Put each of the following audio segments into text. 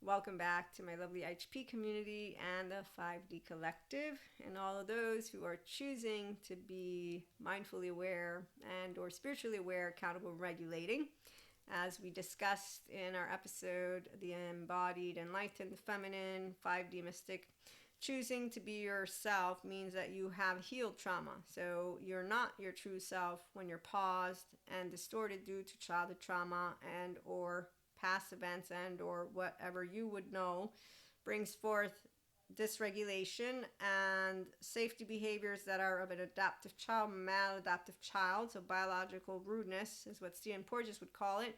Welcome back to my lovely HP community and the 5D collective, and all of those who are choosing to be mindfully aware and or spiritually aware, accountable, and regulating. As we discussed in our episode, the embodied, enlightened, feminine, 5D mystic, choosing to be yourself means that you have healed trauma. So you're not your true self when you're paused and distorted due to childhood trauma and or past events and or whatever you would know brings forth dysregulation and safety behaviors that are of an adaptive child, maladaptive child. So biological rudeness is what Stephen Porges would call it.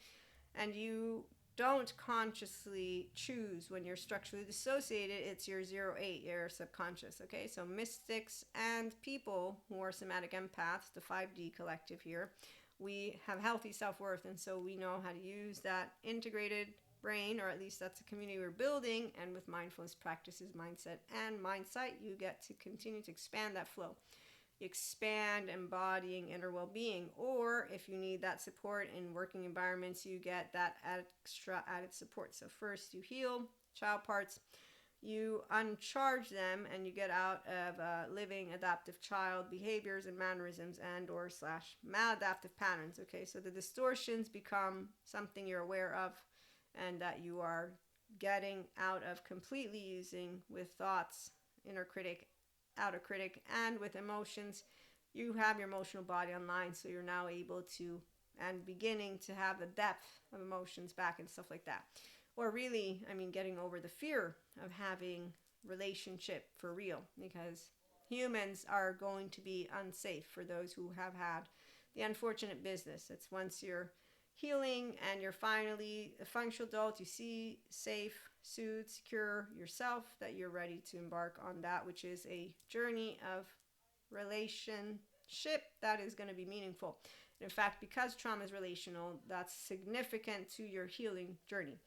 And you don't consciously choose when you're structurally dissociated. It's your 0-8, your subconscious. Okay, so mystics and people who are somatic empaths, the 5D collective here, we have healthy self-worth, and so we know how to use that integrated brain, or at least that's the community we're building. And with mindfulness practices, mindset, and mindsight, you get to continue to expand that flow. You expand embodying inner well-being, or if you need that support in working environments, you get that extra added support. So first you heal child parts, you uncharge them, and you get out of living adaptive child behaviors and mannerisms and or slash maladaptive patterns. Okay, so the distortions become something you're aware of and that you are getting out of completely using with thoughts, inner critic, outer critic, and with emotions. You have your emotional body online, so you're now able to and beginning to have the depth of emotions back and stuff like that. Or really, getting over the fear of having relationship for real, because humans are going to be unsafe for those who have had the unfortunate business. It's once you're healing and you're finally a functional adult, you see safe, soothed, secure yourself, that you're ready to embark on that, which is a journey of relationship that is going to be meaningful. In fact, because trauma is relational, that's significant to your healing journey.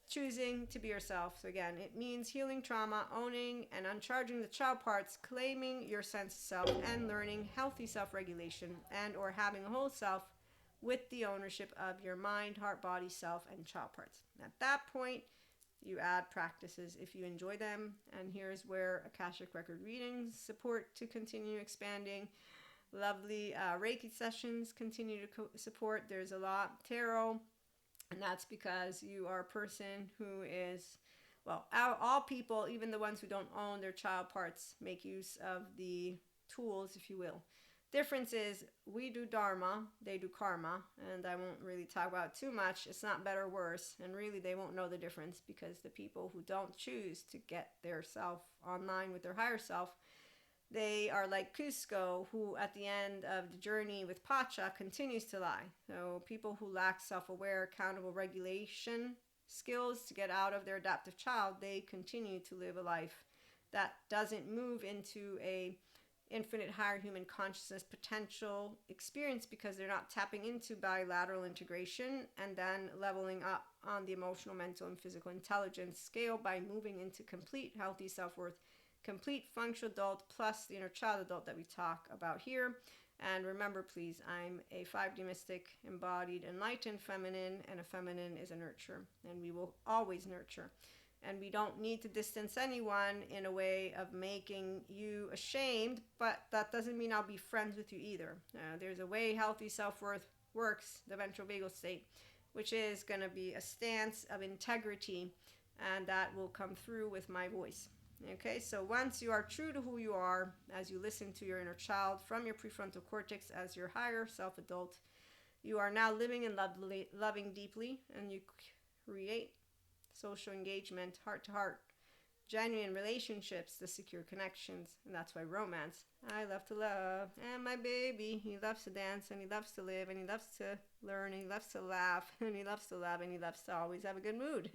Choosing to be yourself. So again, it means healing trauma, owning and uncharging the child parts, claiming your sense of self, and learning healthy self-regulation and or having a whole self with the ownership of your mind, heart, body, self, and child parts. At that point, you add practices if you enjoy them. And here's where Akashic Record readings support to continue expanding. Lovely Reiki sessions continue to support. There's a lot. Tarot. And that's because you are a person who is, well, all people, even the ones who don't own their child parts, make use of the tools, if you will. Difference is we do dharma, they do karma, and I won't really talk about it too much. It's not better or worse, and really they won't know the difference, because the people who don't choose to get their self online with their higher self, they are like Cusco, who at the end of the journey with Pacha continues to lie. So people who lack self-aware, accountable regulation skills to get out of their adaptive child, they continue to live a life that doesn't move into a infinite higher human consciousness potential experience, because they're not tapping into bilateral integration and then leveling up on the emotional, mental, and physical intelligence scale by moving into complete healthy self-worth, complete functional adult plus the inner child adult that we talk about here. And remember, please, I'm a 5D mystic, embodied, enlightened feminine, and a feminine is a nurture, and we will always nurture. And we don't need to distance anyone in a way of making you ashamed, but that doesn't mean I'll be friends with you either. There's a way healthy self-worth works, the ventral vagal state, which is going to be a stance of integrity, and that will come through with my voice. Okay, so once you are true to who you are, as you listen to your inner child from your prefrontal cortex as your higher self-adult, you are now living and loving deeply, and you create social engagement, heart-to-heart, genuine relationships, the secure connections, and that's why romance. I love to love, and my baby, he loves to dance, and he loves to live, and he loves to learn, and he loves to laugh, and he loves to love, and he loves to always have a good mood.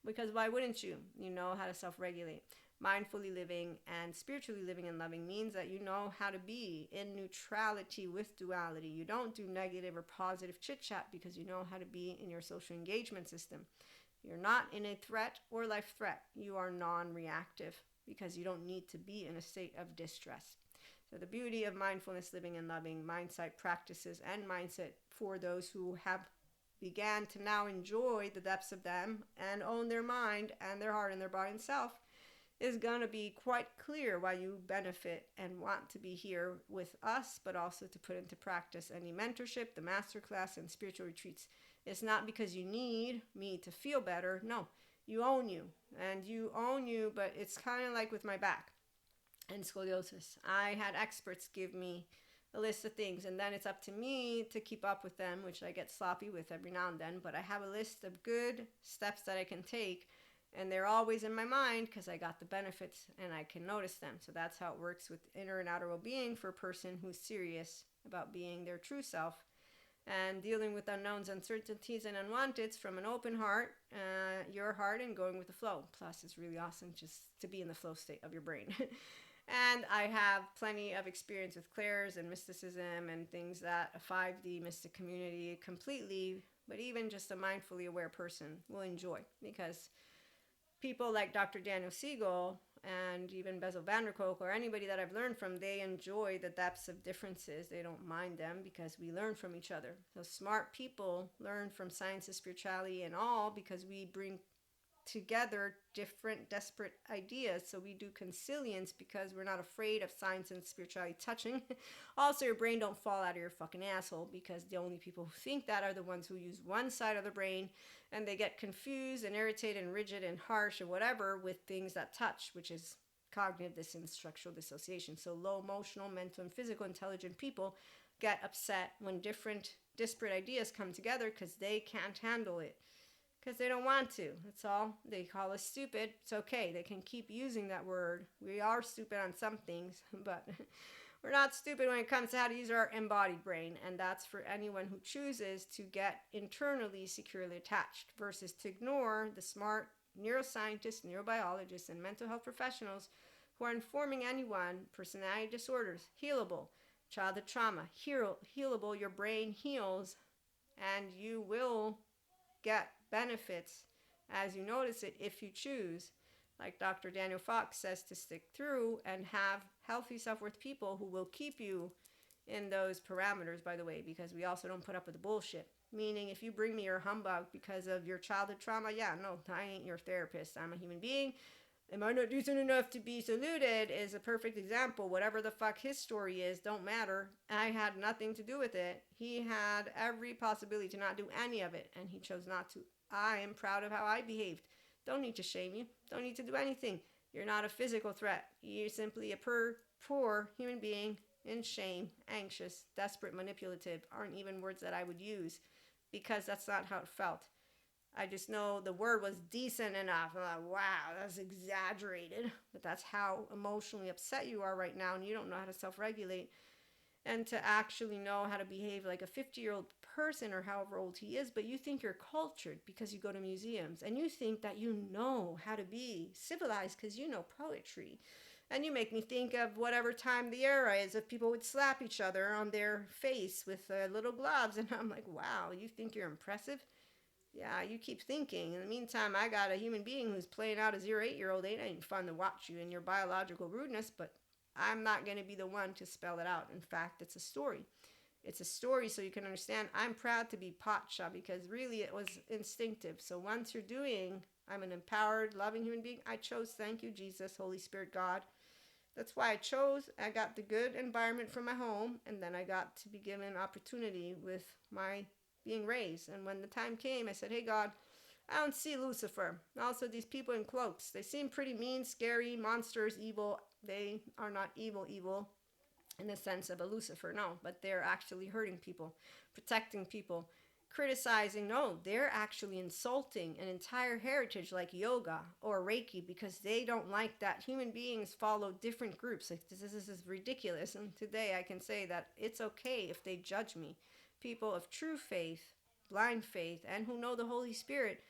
Because why wouldn't you? You know how to self-regulate. Mindfully living and spiritually living and loving means that you know how to be in neutrality with duality. You don't do negative or positive chit-chat, because you know how to be in your social engagement system. You're not in a threat or life threat. You are non-reactive, because you don't need to be in a state of distress. So the beauty of mindfulness living and loving, mindset practices, and mindset for those who have began to now enjoy the depths of them and own their mind and their heart and their body and self, is going to be quite clear why you benefit and want to be here with us, but also to put into practice any mentorship, the masterclass, and spiritual retreats. It's not because you need me to feel better. No, you own you, and you own you, but it's kind of like with my back and scoliosis. I had experts give me a list of things, and then it's up to me to keep up with them, which I get sloppy with every now and then, but I have a list of good steps that I can take, and they're always in my mind because I got the benefits and I can notice them. So that's how it works with inner and outer well-being for a person who's serious about being their true self and dealing with unknowns, uncertainties, and unwanteds from an open heart, your heart, and going with the flow. Plus, it's really awesome just to be in the flow state of your brain. And I have plenty of experience with clairs and mysticism and things that a 5D mystic community completely, but even just a mindfully aware person will enjoy, because people like Dr. Daniel Siegel and even Bezel van der Kolk or anybody that I've learned from, they enjoy the depths of differences. They don't mind them because we learn from each other. So smart people learn from science and spirituality and all, because we bring together different desperate ideas. So we do consilience because we're not afraid of science and spirituality touching. Also, your brain don't fall out of your fucking asshole, because the only people who think that are the ones who use one side of the brain, and they get confused and irritated and rigid and harsh and whatever with things that touch, which is cognitive dissonance, structural dissociation. So low emotional, mental, and physical intelligent people get upset when different disparate ideas come together because they can't handle it, because they don't want to. That's all. They call us stupid. It's okay. They can keep using that word. We are stupid on some things, but we're not stupid when it comes to how to use our embodied brain. And that's for anyone who chooses to get internally securely attached, versus to ignore the smart neuroscientists, neurobiologists, and mental health professionals who are informing anyone: personality disorders, healable; childhood trauma, healable. Your brain heals, and you will get benefits as you notice it if you choose. Like Dr. Daniel Fox says, to stick through and have healthy self-worth people who will keep you in those parameters, by the way, because we also don't put up with the bullshit. Meaning, if you bring me your humbug because of your childhood trauma, yeah, no, I ain't your therapist. I'm a human being. Am I not decent enough to be saluted is a perfect example. Whatever the fuck his story is, don't matter. I had nothing to do with it. He had every possibility to not do any of it, and he chose not to. I am proud of how I behaved. Don't need to shame you. Don't need to do anything. You're not a physical threat. You're simply a poor human being in shame, anxious, desperate, manipulative. Aren't even words that I would use, because that's not how it felt. I just know the word was decent enough. I'm like, wow, that's exaggerated. But that's how emotionally upset you are right now, and you don't know how to self-regulate and to actually know how to behave like a 50-year-old person, or however old he is. But you think you're cultured because you go to museums, and you think that you know how to be civilized because you know poetry. And you make me think of whatever time the era is, if people would slap each other on their face with little gloves. And I'm like, wow, you think you're impressive? Yeah, you keep thinking. In the meantime, I got a human being who's playing out a 0 to 8-year-old. It ain't fun to watch you in your biological rudeness, but I'm not going to be the one to spell it out. In fact, it's a story. It's a story so you can understand. I'm proud to be Pacha, because really it was instinctive. So once you're doing, I'm an empowered, loving human being. I chose, thank you, Jesus, Holy Spirit, God. That's why I chose. I got the good environment from my home, and then I got to be given opportunity with my being raised. And when the time came, I said, hey, God, I don't see Lucifer. Also, these people in cloaks, they seem pretty mean, scary, monsters, evil. They are not evil in the sense of a Lucifer, no, but they're actually hurting people, protecting people, criticizing. No, they're actually insulting an entire heritage like yoga or Reiki, because they don't like that human beings follow different groups. Like, this is ridiculous. And today I can say that it's okay if they judge me. People of true faith, blind faith, and who know the Holy Spirit,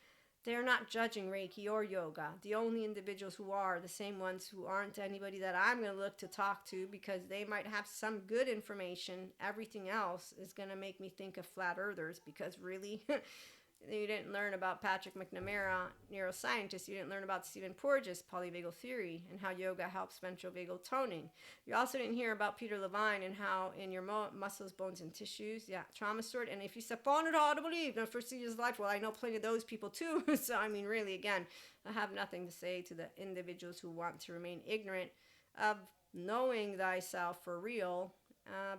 they're not judging Reiki or yoga. The only individuals who are the same ones who aren't anybody that I'm going to look to talk to, because they might have some good information. Everything else is going to make me think of flat earthers, because really, You didn't learn about Patrick McNamara, neuroscientist. You didn't learn about Stephen Porges, polyvagal theory, and how yoga helps ventrovagal toning. You also didn't hear about Peter Levine and how in your muscles, bones, and tissues, trauma stored. And if you step on it audibly, you're going to first see his life. Well, I know plenty of those people too. So, I mean, really, again, I have nothing to say to the individuals who want to remain ignorant of knowing thyself for real,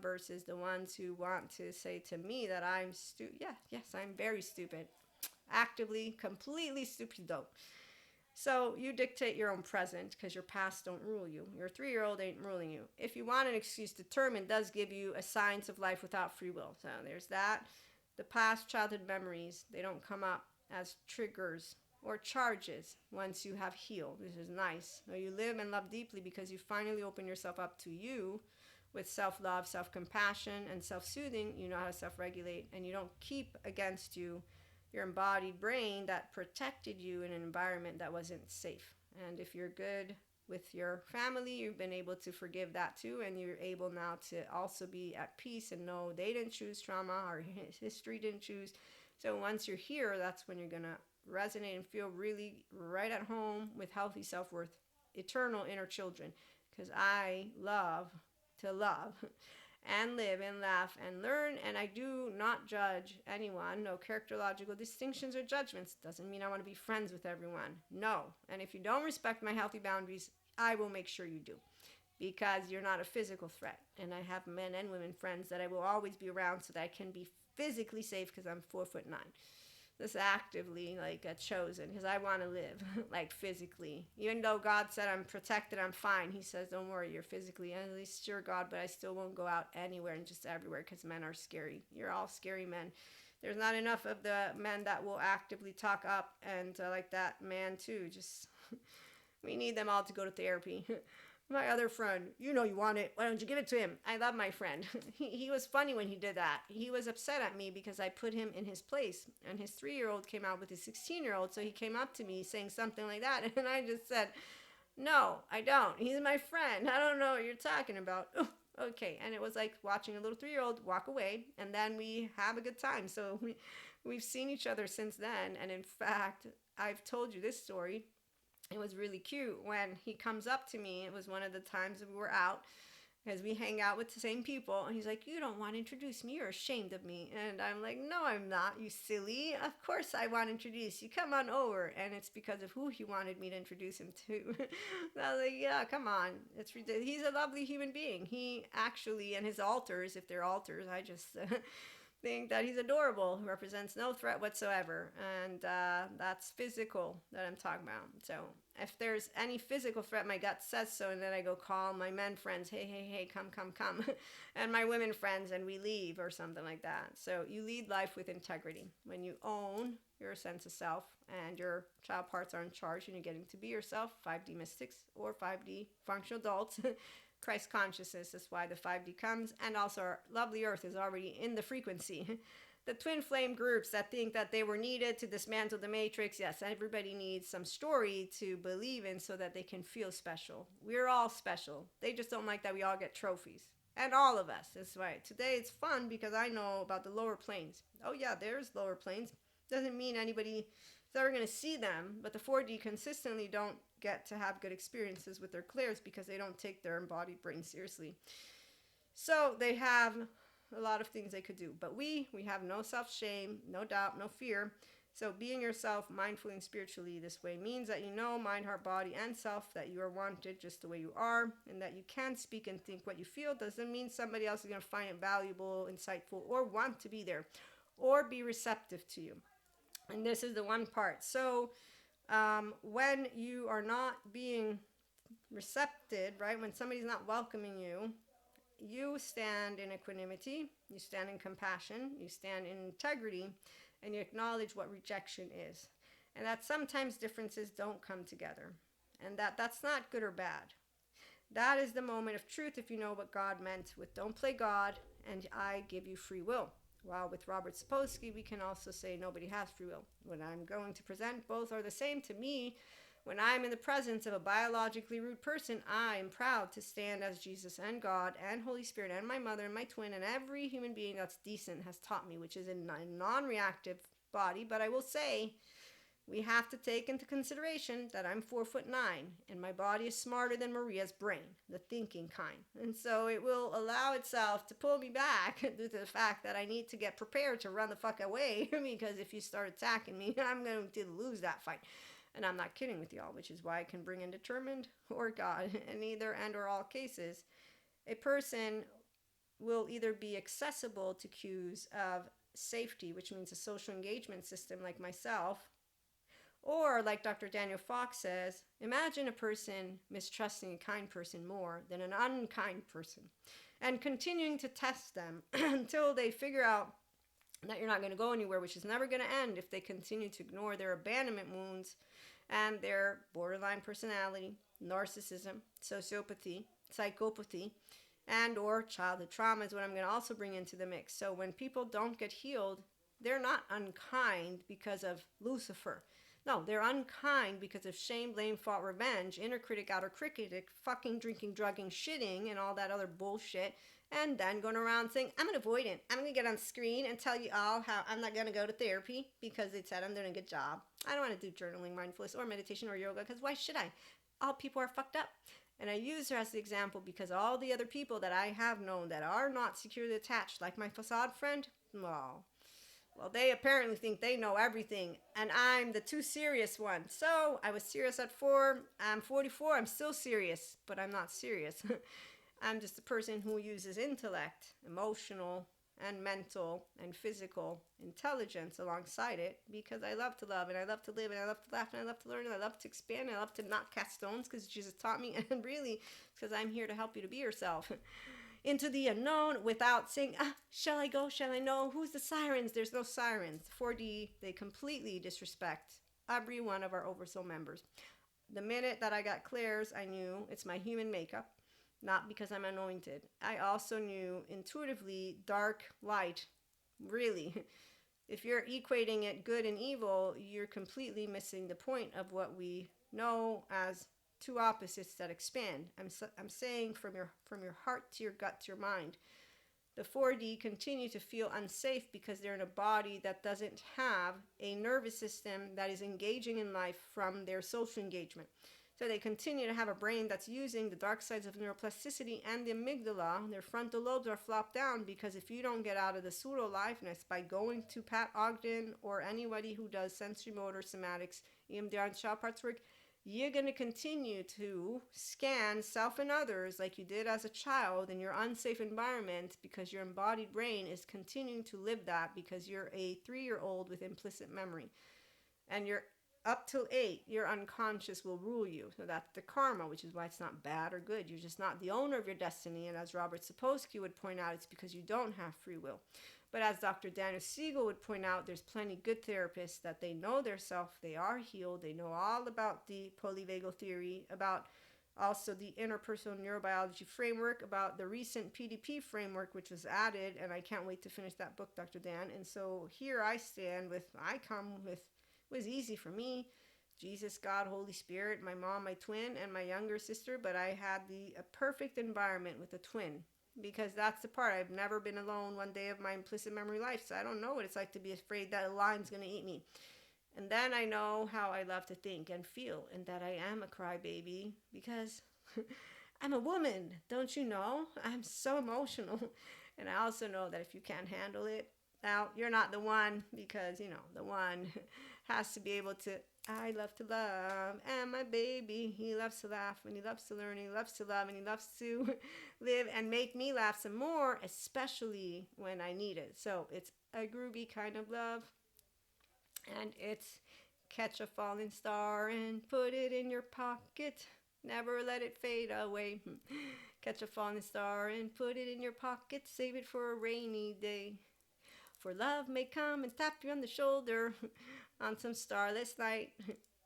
versus the ones who want to say to me that I'm stupid. Yes, I'm very stupid. Actively, completely stupido. So you dictate your own present because your past don't rule you. Your 3-year-old ain't ruling you. If you want an excuse, determined does give you a science of life without free will. So there's that. The past childhood memories, they don't come up as triggers or charges once you have healed. This is nice. So you live and love deeply because you finally open yourself up to you with self-love, self-compassion, and self-soothing. You know how to self-regulate, and you don't keep against you your embodied brain that protected you in an environment that wasn't safe. And if you're good with your family, you've been able to forgive that too, and you're able now to also be at peace and know they didn't choose trauma or history didn't choose. So once you're here, that's when you're going to resonate and feel really right at home with healthy self-worth, eternal inner children. Because I love to love and live and laugh and learn, and I do not judge anyone. No characterological distinctions or judgments. Doesn't mean I want to be friends with everyone. No. And if you don't respect my healthy boundaries, I will make sure you do, because you're not a physical threat. And I have men and women friends that I will always be around so that I can be physically safe because I'm 4'9". This actively chosen because I want to live physically. Even though God said I'm protected, I'm fine. He says, don't worry, you're physically, at least sure, God, but I still won't go out anywhere and just everywhere because men are scary. You're all scary men. There's not enough of the men that will actively talk up and like that man too. Just we need them all to go to therapy. My other friend, you know you want it. Why don't you give it to him? I love my friend. He was funny when he did that. He was upset at me because I put him in his place. And his 3-year-old came out with his 16-year-old. So he came up to me saying something like that. And I just said, no, I don't. He's my friend. I don't know what you're talking about. Okay. And it was like watching a little 3-year-old walk away. And then we have a good time. So we've seen each other since then. And in fact, I've told you this story. It was really cute when he comes up to me. It was one of the times that we were out because we hang out with the same people. And he's like, you don't want to introduce me. You're ashamed of me. And I'm like, no, I'm not, you silly. Of course I want to introduce you. Come on over. And it's because of who he wanted me to introduce him to. I was like, yeah, come on. It's ridiculous. He's a lovely human being. He actually, and his altars, if they're altars, I just think that he's adorable, represents no threat whatsoever, and that's physical that I'm talking about. So if there's any physical threat, my gut says so, and then I go call my men friends, hey, come, and my women friends, and we leave or something like that. So you lead life with integrity. When you own your sense of self and your child parts are in charge and you're getting to be yourself, 5D mystics or 5D functional adults, Christ consciousness is why the 5D comes, and also our lovely earth is already in the frequency. The twin flame groups that think that they were needed to dismantle the matrix, yes, everybody needs some story to believe in so that they can feel special. We're all special. They just don't like that we all get trophies. And all of us. That's right. Today it's fun because I know about the lower planes. Oh yeah, there's lower planes. Doesn't mean anybody is ever going to see them, but the 4D consistently don't get to have good experiences with their clairs because they don't take their embodied brain seriously. So they have a lot of things they could do, but we have no self-shame, no doubt, no fear. So being yourself mindfully and spiritually this way means that you know mind, heart, body, and self that you are wanted just the way you are, and that you can speak and think what you feel. Doesn't mean somebody else is going to find it valuable, insightful, or want to be there or be receptive to you. And this is the one part. So when you are not being receptive, right, when somebody's not welcoming you, you stand in equanimity, you stand in compassion, you stand in integrity, and you acknowledge what rejection is. And that sometimes differences don't come together. And that's not good or bad. That is the moment of truth if you know what God meant with don't play God and I give you free will. While with Robert Sapolsky, we can also say nobody has free will. When I'm going to present, both are the same to me. When I'm in the presence of a biologically rude person, I am proud to stand as Jesus and God and Holy Spirit and my mother and my twin and every human being that's decent has taught me, which is in a non-reactive body. But I will say, we have to take into consideration that I'm 4'9" and my body is smarter than Maria's brain, the thinking kind. And so it will allow itself to pull me back due to the fact that I need to get prepared to run the fuck away because if you start attacking me, I'm going to lose that fight. And I'm not kidding with y'all, which is why I can bring in determined or God. In either and or all cases, a person will either be accessible to cues of safety, which means a social engagement system like myself, or like Dr. Daniel Fox says, imagine a person mistrusting a kind person more than an unkind person and continuing to test them until they figure out that you're not going to go anywhere, which is never going to end if they continue to ignore their abandonment wounds and their borderline personality, narcissism, sociopathy, psychopathy, and or childhood trauma is what I'm going to also bring into the mix. So when people don't get healed, they're not unkind because of Lucifer. No, they're unkind because of shame, blame, fault, revenge, inner critic, outer critic, fucking drinking, drugging, shitting, and all that other bullshit. And then going around saying, I'm an avoidant. I'm going to get on screen and tell you all how I'm not going to go to therapy because they said I'm doing a good job. I don't want to do journaling, mindfulness, or meditation or yoga because why should I? All people are fucked up. And I use her as the example because all the other people that I have known that are not securely attached, like my facade friend, well, they apparently think they know everything, and I'm the too serious one. So I was serious at 4. I'm 44. I'm still serious, but I'm not serious. I'm just a person who uses intellect, emotional, and mental, and physical intelligence alongside it because I love to love, and I love to live, and I love to laugh, and I love to learn, and I love to expand, and I love to not cast stones because Jesus taught me, and really, because I'm here to help you to be yourself. Into the unknown without saying, shall I go? Shall I know? Who's the sirens? There's no sirens. 4D, they completely disrespect every one of our Oversoul members. The minute that I got clairs, I knew it's my human makeup, not because I'm anointed. I also knew intuitively dark, light, really. If you're equating it good and evil, you're completely missing the point of what we know as two opposites that expand. I'm saying from your heart to your gut to your mind. The 4D continue to feel unsafe because they're in a body that doesn't have a nervous system that is engaging in life from their social engagement. So they continue to have a brain that's using the dark sides of neuroplasticity and the amygdala. Their frontal lobes are flopped down because if you don't get out of the pseudo-aliveness by going to Pat Ogden or anybody who does sensory motor somatics, EMDR and child parts work, you're going to continue to scan self and others like you did as a child in your unsafe environment because your embodied brain is continuing to live that because you're a 3-year-old with implicit memory. And you're up till 8, your unconscious will rule you. So that's the karma, which is why it's not bad or good. You're just not the owner of your destiny. And as Robert Sapolsky would point out, it's because you don't have free will. But as Dr. Daniel Siegel would point out, there's plenty good therapists that they know their self, they are healed, they know all about the polyvagal theory, about also the interpersonal neurobiology framework, about the recent PDP framework, which was added, and I can't wait to finish that book, Dr. Dan. And so here I stand I come with, it was easy for me, Jesus, God, Holy Spirit, my mom, my twin, and my younger sister, but I had a perfect environment with a twin. Because that's the part. I've never been alone one day of my implicit memory life. So I don't know what it's like to be afraid that a lion's going to eat me. And then I know how I love to think and feel. And that I am a crybaby. Because I'm a woman. Don't you know? I'm so emotional. And I also know that if you can't handle it, now you're not the one. Because, the one has to be able to... I love to love, and my baby, he loves to laugh, and he loves to learn, and he loves to love, and he loves to live and make me laugh some more, especially when I need it. So it's a groovy kind of love, and it's catch a falling star and put it in your pocket, never let it fade away. Catch a falling star and put it in your pocket, save it for a rainy day. For love may come and tap you on the shoulder on some starless night,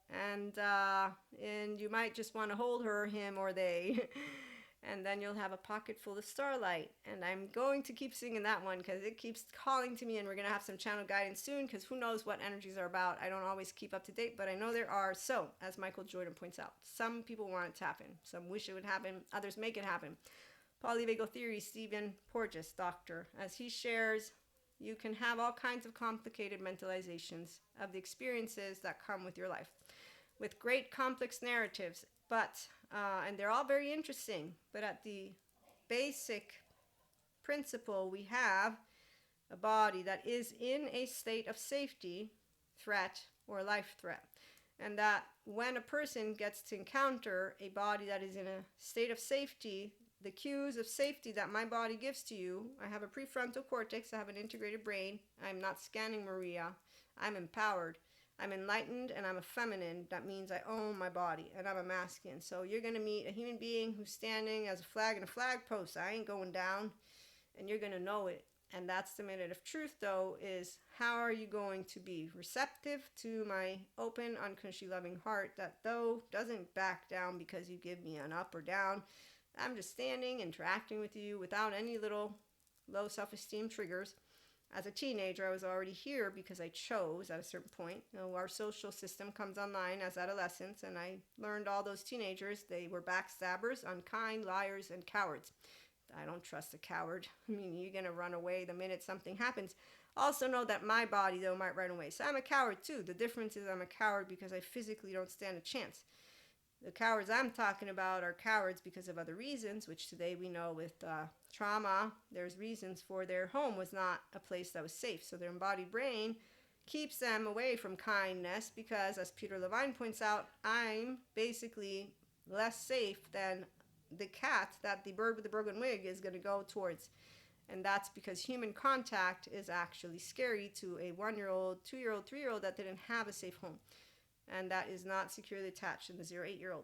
and you might just want to hold her, him, or they, and then you'll have a pocket full of starlight. And I'm going to keep singing that one because it keeps calling to me, and we're going to have some channel guidance soon because who knows what energies are about. I don't always keep up to date, but I know there are. So, as Michael Jordan points out, some people want it to happen, some wish it would happen, others make it happen. Polyvagal theory, Stephen Porges, doctor, as he shares you can have all kinds of complicated mentalizations of the experiences that come with your life, with great complex narratives. But, and they're all very interesting, but at the basic principle, we have a body that is in a state of safety, threat, or life threat. And that when a person gets to encounter a body that is in a state of safety, the cues of safety that my body gives to you, I have a prefrontal cortex, I have an integrated brain, I'm not scanning Maria, I'm empowered, I'm enlightened, and I'm a feminine. That means I own my body, and I'm a masculine. So you're going to meet a human being who's standing as a flag in a flag post. I ain't going down, and you're going to know it. And that's the minute of truth, though, is how are you going to be receptive to my open, unconsciously loving heart that, though, doesn't back down because you give me an up or down. I'm just standing, interacting with you without any little low self-esteem triggers. As a teenager, I was already here because I chose at a certain point. You know, our social system comes online as adolescents, and I learned all those teenagers, they were backstabbers, unkind, liars, and cowards. I don't trust a coward. I mean, you're going to run away the minute something happens. Also know that my body, though, might run away. So I'm a coward, too. The difference is I'm a coward because I physically don't stand a chance. The cowards I'm talking about are cowards because of other reasons, which today we know with trauma, there's reasons for their home was not a place that was safe. So their embodied brain keeps them away from kindness because, as Peter Levine points out, I'm basically less safe than the cat that the bird with the broken wing is going to go towards. And that's because human contact is actually scary to a 1-year-old, 2-year-old, 3-year-old that didn't have a safe home. And that is not securely attached in the 0-8-year-old.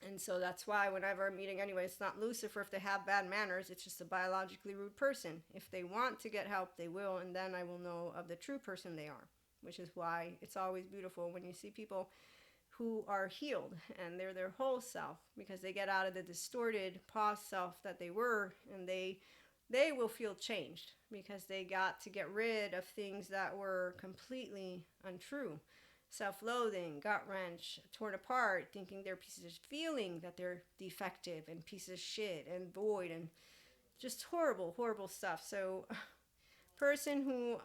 And so that's why whenever I'm meeting anyway, it's not Lucifer if they have bad manners. It's just a biologically rude person. If they want to get help, they will. And then I will know of the true person they are, which is why it's always beautiful when you see people who are healed and they're their whole self, because they get out of the distorted past self that they were, and they will feel changed because they got to get rid of things that were completely untrue. Self-loathing, gut-wrench, torn apart, thinking they're pieces of, feeling that they're defective and pieces of shit and void and just horrible, horrible stuff. So person who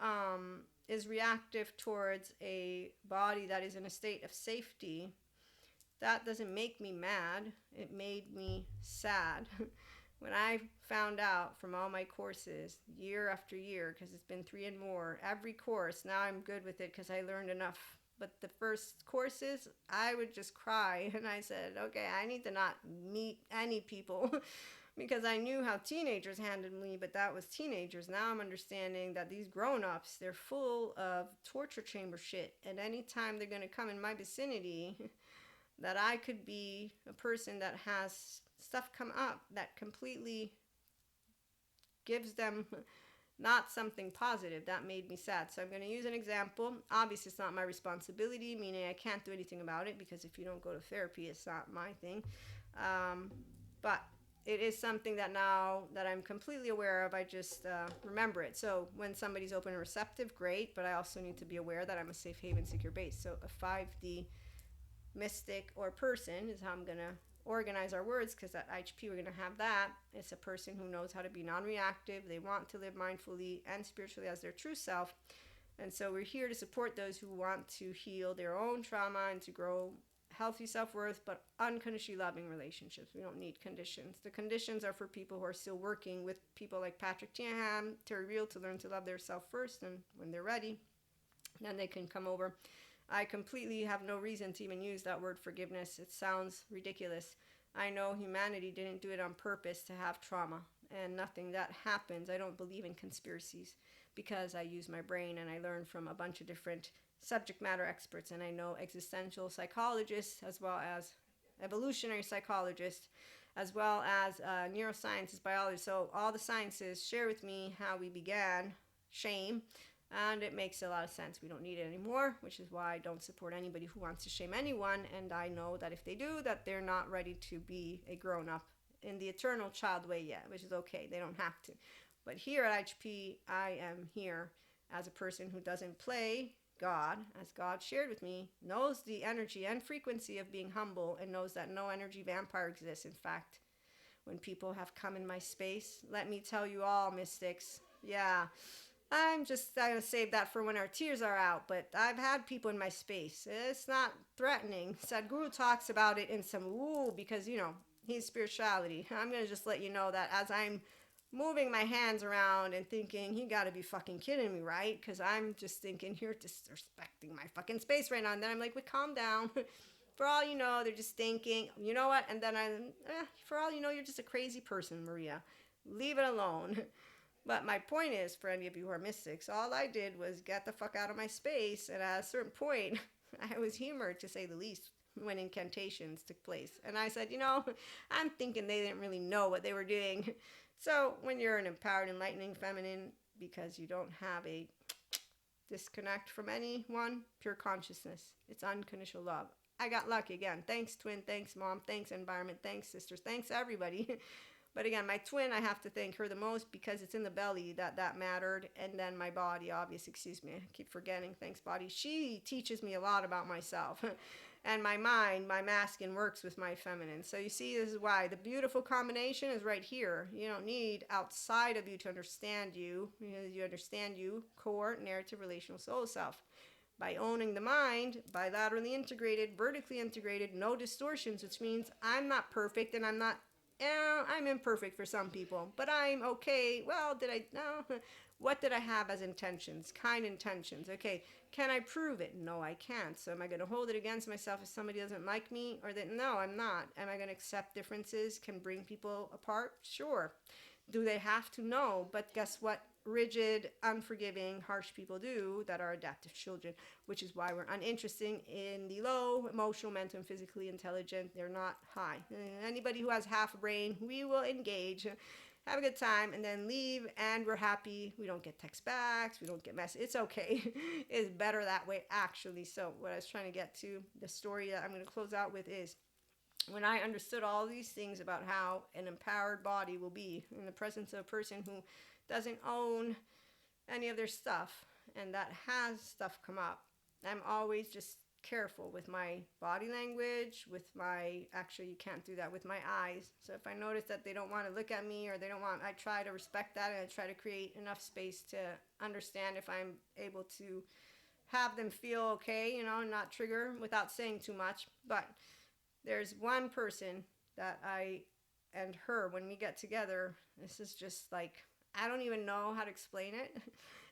is reactive towards a body that is in a state of safety, that doesn't make me mad. It made me sad. When I found out from all my courses, year after year, because it's been 3 and more, every course, now I'm good with it because I learned enough. But the first courses, I would just cry. And I said, okay, I need to not meet any people because I knew how teenagers handled me, but that was teenagers. Now I'm understanding that these grown-ups, they're full of torture chamber shit. And anytime they're going to come in my vicinity, that I could be a person that has stuff come up that completely gives them not something positive. That made me sad. So I'm going to use an example. Obviously, it's not my responsibility, meaning I can't do anything about it because if you don't go to therapy, it's not my thing. But it is something that now that I'm completely aware of, I just remember it. So when somebody's open and receptive, great, but I also need to be aware that I'm a safe haven, secure base. So a 5D mystic or person is how I'm going to organize our words, because at IHP we're going to have that. It's a person who knows how to be non-reactive. They want to live mindfully and spiritually as their true self. And so we're here to support those who want to heal their own trauma and to grow healthy self-worth, but unconditionally loving relationships. We don't need conditions. The conditions are for people who are still working with people like Patrick Tiaham, Terry Real, to learn to love their self first, and when they're ready, then they can come over. I completely have no reason to even use that word forgiveness. It sounds ridiculous. I know humanity didn't do it on purpose to have trauma, and nothing that happens. I don't believe in conspiracies because I use my brain and I learn from a bunch of different subject matter experts, and I know existential psychologists as well as evolutionary psychologists as well as neurosciences, biology. So all the sciences share with me how we began shame. And it makes a lot of sense. We don't need it anymore, which is why I don't support anybody who wants to shame anyone. And I know that if they do, that they're not ready to be a grown-up in the eternal child way yet, which is okay. They don't have to. But here at IHP, I am here as a person who doesn't play God, as God shared with me, knows the energy and frequency of being humble, and knows that no energy vampire exists. In fact, when people have come in my space, let me tell you all, mystics, yeah, I'm just going to save that for when our tears are out, but I've had people in my space. It's not threatening. Sadhguru talks about it in some woo because, he's spirituality. I'm going to just let you know that as I'm moving my hands around and thinking, you got to be fucking kidding me, right? Because I'm just thinking, you're disrespecting my fucking space right now. And then I'm like, wait, calm down. For all you know, they're just thinking, you know what? And then for all you know, you're just a crazy person, Maria. Leave it alone. But my point is, for any of you who are mystics, all I did was get the fuck out of my space, and at a certain point, I was humored, to say the least, when incantations took place. And I said, I'm thinking they didn't really know what they were doing. So when you're an empowered, enlightening feminine, because you don't have a disconnect from anyone, pure consciousness, it's unconditional love. I got lucky again. Thanks, twin. Thanks, mom. Thanks, environment. Thanks, sisters. Thanks, everybody. But again, my twin, I have to thank her the most because it's in the belly that mattered. And then my body, obviously, excuse me, I keep forgetting. Thanks, body. She teaches me a lot about myself. And my mind, my masculine, works with my feminine. So you see, this is why the beautiful combination is right here. You don't need outside of you to understand you. You understand you, core, narrative, relational, soul self. By owning the mind, bilaterally integrated, vertically integrated, no distortions, which means I'm not perfect and I'm imperfect for some people, but I'm okay. Well, no. What did I have as intentions? Kind intentions. Okay, can I prove it? No, I can't. So am I going to hold it against myself if somebody doesn't like me? Or that, no, I'm not. Am I going to accept differences? Can bring people apart? Sure. Do they have to? No. But guess what? Rigid, unforgiving, harsh people do that are adaptive children, which is why we're uninteresting in the low, emotional, mental, and physically intelligent. They're not high. Anybody who has half a brain, we will engage, have a good time, and then leave, and we're happy. We don't get text backs. We don't get messages. It's okay. It's better that way, actually. So what I was trying to get to, the story that I'm going to close out with is, when I understood all these things about how an empowered body will be in the presence of a person who doesn't own any of their stuff and that has stuff come up, I'm always just careful with my body language, with my, actually you can't do that, with my eyes. So if I notice that they don't want to look at me or they don't want, I try to respect that, and I try to create enough space to understand if I'm able to have them feel okay, not trigger without saying too much. But there's one person that and her, when we get together, this is just like, I don't even know how to explain it,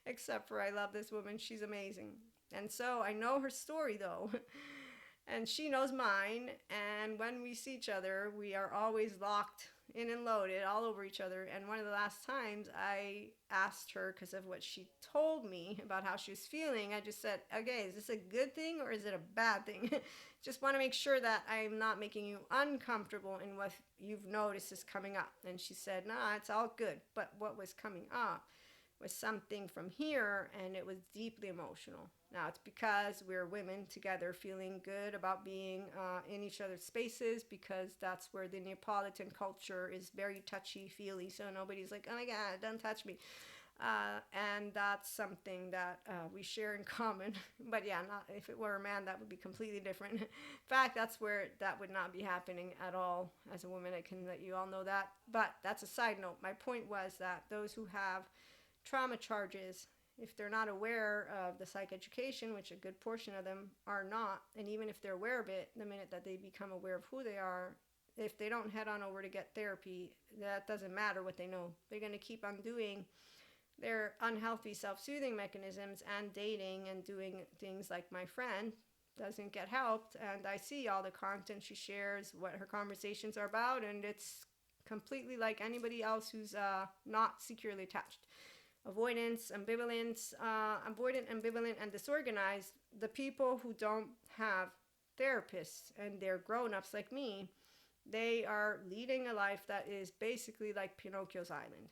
except for I love this woman. She's amazing. And so I know her story, though, and she knows mine. And when we see each other, we are always locked in and loaded all over each other. And one of the last times I asked her, because of what she told me about how she was feeling, I just said, okay, is this a good thing or is it a bad thing? Just want to make sure that I'm not making you uncomfortable in what you've noticed is coming up. And she said, nah, it's all good. But what was coming up was something from here, and it was deeply emotional. Now, it's because we're women together feeling good about being in each other's spaces, because that's where the Neapolitan culture is very touchy-feely. So nobody's like, oh my God, don't touch me. And that's something that we share in common. But yeah, not if it were a man, that would be completely different. In fact, that's where that would not be happening at all. As a woman, I can let you all know that. But that's a side note. My point was that those who have trauma charges, if they're not aware of the psychoeducation, which a good portion of them are not, and even if they're aware of it, the minute that they become aware of who they are, if they don't head on over to get therapy, that doesn't matter what they know. They're going to keep on doing their unhealthy self-soothing mechanisms and dating and doing things like my friend doesn't get helped. And I see all the content she shares, what her conversations are about, and it's completely like anybody else who's not securely attached. Avoidance, ambivalence, avoidant, ambivalent, and disorganized. The people who don't have therapists and they're grown-ups like me, they are leading a life that is basically like Pinocchio's island.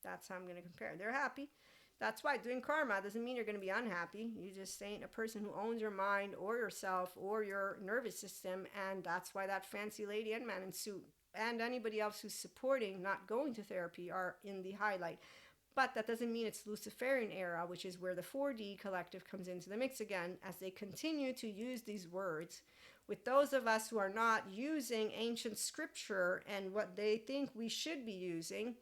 That's how I'm going to compare. They're happy. That's why doing karma doesn't mean you're going to be unhappy. You just ain't a person who owns your mind or yourself or your nervous system. And that's why that fancy lady and man in suit and anybody else who's supporting not going to therapy are in the highlight. But that doesn't mean it's Luciferian era, which is where the 4D collective comes into the mix again, as they continue to use these words with those of us who are not using ancient scripture and what they think we should be using.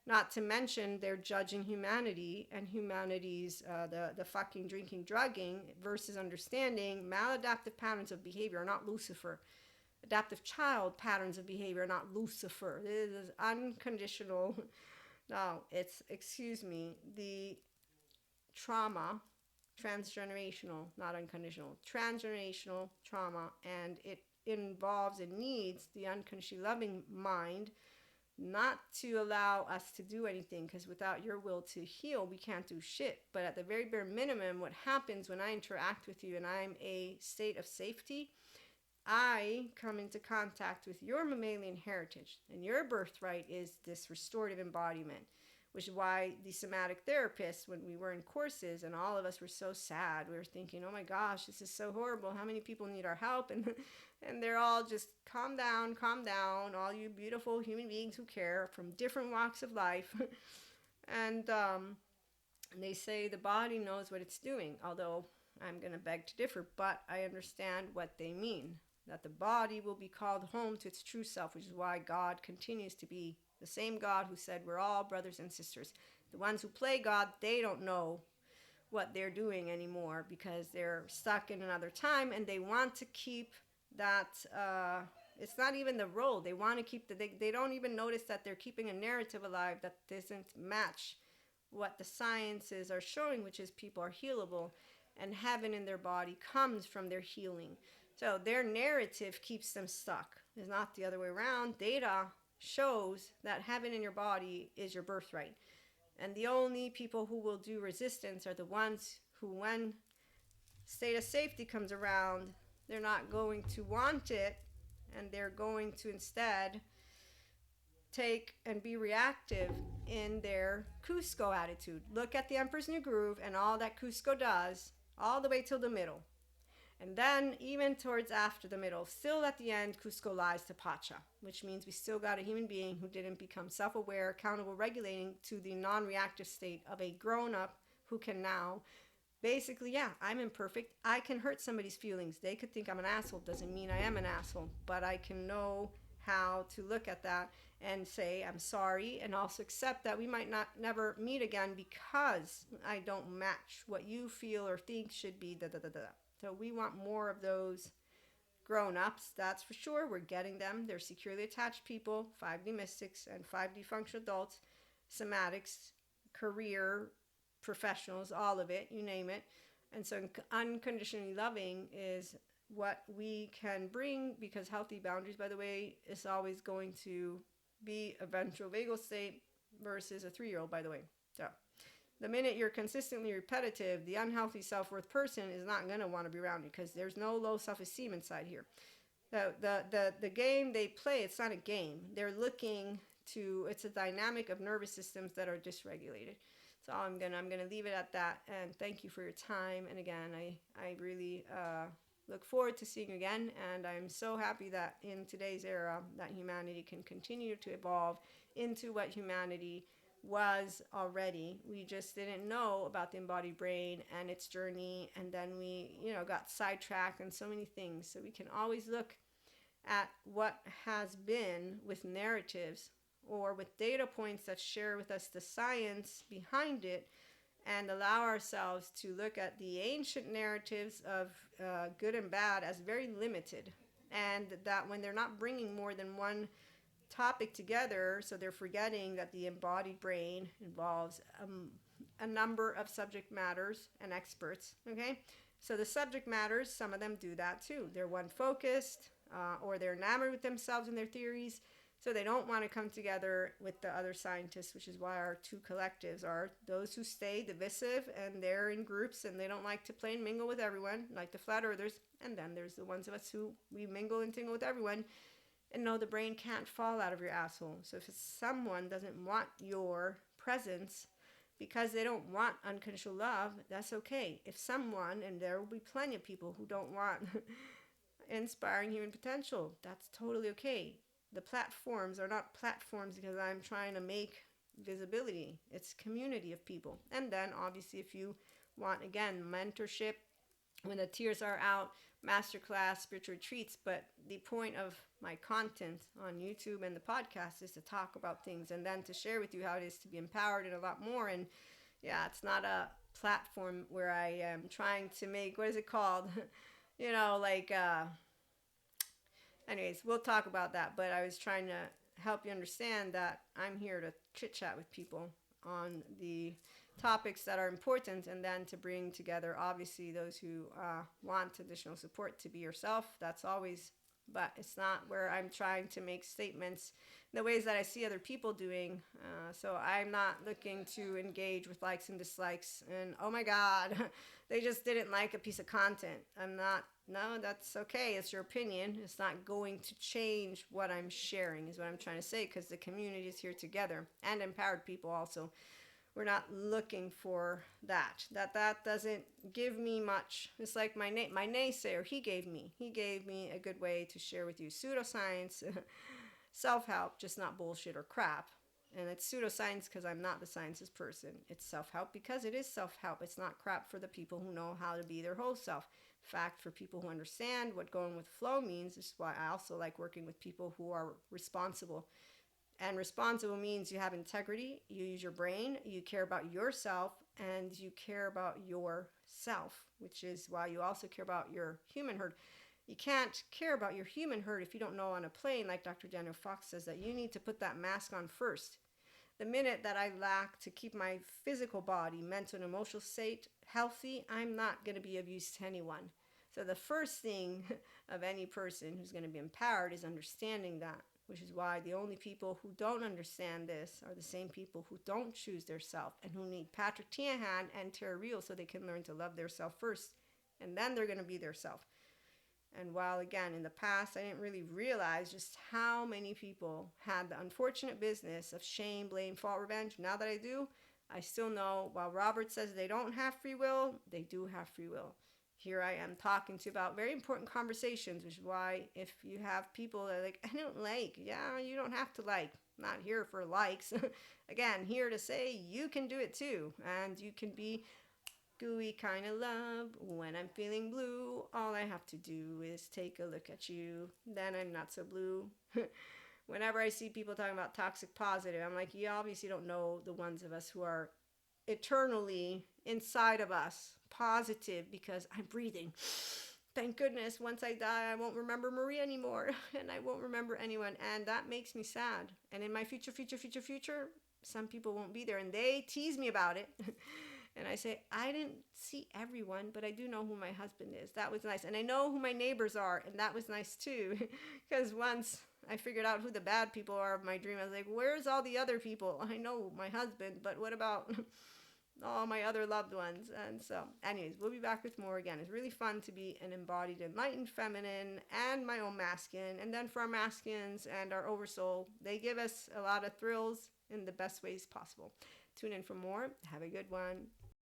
Not to mention they're judging humanity and humanity's the fucking drinking drugging versus understanding maladaptive patterns of behavior are not Lucifer. Adaptive child patterns of behavior are not Lucifer. This is unconditional. No, it's, excuse me, the trauma, transgenerational, not unconditional, transgenerational trauma, and it involves and needs the unconditionally loving mind not to allow us to do anything, because without your will to heal, we can't do shit. But at the very bare minimum, what happens when I interact with you and I'm a state of safety, I come into contact with your mammalian heritage, and your birthright is this restorative embodiment, which is why the somatic therapists, when we were in courses and all of us were so sad, we were thinking, oh my gosh, this is so horrible. How many people need our help? And they're all just, calm down, all you beautiful human beings who care from different walks of life. and they say the body knows what it's doing, although I'm going to beg to differ, but I understand what they mean. That the body will be called home to its true self, which is why God continues to be the same God who said we're all brothers and sisters. The ones who play God, they don't know what they're doing anymore because they're stuck in another time, and they want to keep that, it's not even the role. They want to keep they don't even notice that they're keeping a narrative alive that doesn't match what the sciences are showing, which is people are healable, and heaven in their body comes from their healing. So their narrative keeps them stuck. It's not the other way around. Data shows that heaven in your body is your birthright. And the only people who will do resistance are the ones who, when state of safety comes around, they're not going to want it, and they're going to instead take and be reactive in their Cusco attitude. Look at the Emperor's New Groove and all that Cusco does, all the way till the middle. And then even towards after the middle, still at the end, Cusco lies to Pacha, which means we still got a human being who didn't become self-aware, accountable, regulating to the non-reactive state of a grown-up who can now basically, yeah, I'm imperfect. I can hurt somebody's feelings. They could think I'm an asshole. Doesn't mean I am an asshole, but I can know how to look at that and say I'm sorry, and also accept that we might not never meet again because I don't match what you feel or think should be da da da da. So we want more of those grown-ups, that's for sure. We're getting them. They're securely attached people, 5D mystics and 5D functional adults, somatics, career professionals, all of it, you name it. And so unconditionally loving is what we can bring, because healthy boundaries, by the way, is always going to be a ventral vagal state versus a 3-year-old, by the way. So the minute you're consistently repetitive, the unhealthy self-worth person is not going to want to be around you, because there's no low self-esteem inside here. The game they play, it's not a game. They're looking to, it's a dynamic of nervous systems that are dysregulated. So I'm gonna leave it at that, and thank you for your time. And again, I really look forward to seeing you again, and I'm so happy that in today's era that humanity can continue to evolve into what humanity was already. We just didn't know about the embodied brain and its journey, and then we, got sidetracked and so many things. So we can always look at what has been with narratives or with data points that share with us the science behind it, and allow ourselves to look at the ancient narratives of good and bad as very limited, and that when they're not bringing more than one topic together, so they're forgetting that the embodied brain involves a number of subject matters and experts, okay? So the subject matters, some of them do that too. They're one focused, or they're enamored with themselves and their theories, so they don't want to come together with the other scientists, which is why our two collectives are those who stay divisive, and they're in groups, and they don't like to play and mingle with everyone, like the flat earthers. And then there's the ones of us who we mingle and tingle with everyone, and know the brain can't fall out of your asshole. So if someone doesn't want your presence because they don't want unconditional love, that's okay. If someone, and there will be plenty of people who don't want inspiring human potential, that's totally okay. The platforms are not platforms because I'm trying to make visibility. It's community of people. And then obviously if you want, again, mentorship, when the tears are out, masterclass, spiritual retreats. But the point of my content on YouTube and the podcast is to talk about things and then to share with you how it is to be empowered and a lot more. And yeah, it's not a platform where I am trying to make, what is it called? Like, anyways, we'll talk about that. But I was trying to help you understand that I'm here to chit chat with people on the topics that are important, and then to bring together obviously those who want additional support to be yourself. That's always, but it's not where I'm trying to make statements in the ways that I see other people doing. So I'm not looking to engage with likes and dislikes and, oh my God, they just didn't like a piece of content. I'm not, no, that's okay. It's your opinion. It's not going to change what I'm sharing, is what I'm trying to say, because the community is here together, and empowered people also. We're not looking for that. That doesn't give me much. It's like my naysayer. He gave me a good way to share with you pseudoscience, self-help, just not bullshit or crap. And it's pseudoscience because I'm not the sciences person. It's self-help because it is self-help. It's not crap for the people who know how to be their whole self. Fact, for people who understand what going with flow means. This is why I also like working with people who are responsible. And responsible means you have integrity, you use your brain, you care about yourself, and you care about yourself, which is why you also care about your human herd. You can't care about your human herd if you don't know on a plane, like Dr. Daniel Fox says, that you need to put that mask on first. The minute that I lack to keep my physical body, mental and emotional state healthy, I'm not going to be of use to anyone. So the first thing of any person who's going to be empowered is understanding that, which is why the only people who don't understand this are the same people who don't choose their self and who need Patrick Tiahan and Tara Real so they can learn to love their self first, and then they're going to be their self. And while, again, in the past, I didn't really realize just how many people had the unfortunate business of shame, blame, fault, revenge. Now that I do, I still know while Robert says they don't have free will, they do have free will. Here I am talking to you about very important conversations, which is why if you have people that are like, I don't like, yeah, you don't have to like. Not here for likes. Again, here to say you can do it too. And you can be gooey kind of love when I'm feeling blue. All I have to do is take a look at you. Then I'm not so blue. Whenever I see people talking about toxic positive, I'm like, you obviously don't know the ones of us who are eternally inside of us positive, because I'm breathing. Thank goodness once I die I won't remember Maria anymore, and I won't remember anyone, and that makes me sad. And in my future some people won't be there, and they tease me about it. And I say, I didn't see everyone, but I do know who my husband is. That was nice. And I know who my neighbors are, and that was nice too. Because once I figured out who the bad people are of my dream, I was like, where's all the other people? I know my husband, but what about all my other loved ones? And so, anyways, we'll be back with more again. It's really fun to be an embodied, enlightened feminine and my own masculine. And then for our masculines and our oversoul, they give us a lot of thrills in the best ways possible. Tune in for more. Have a good one.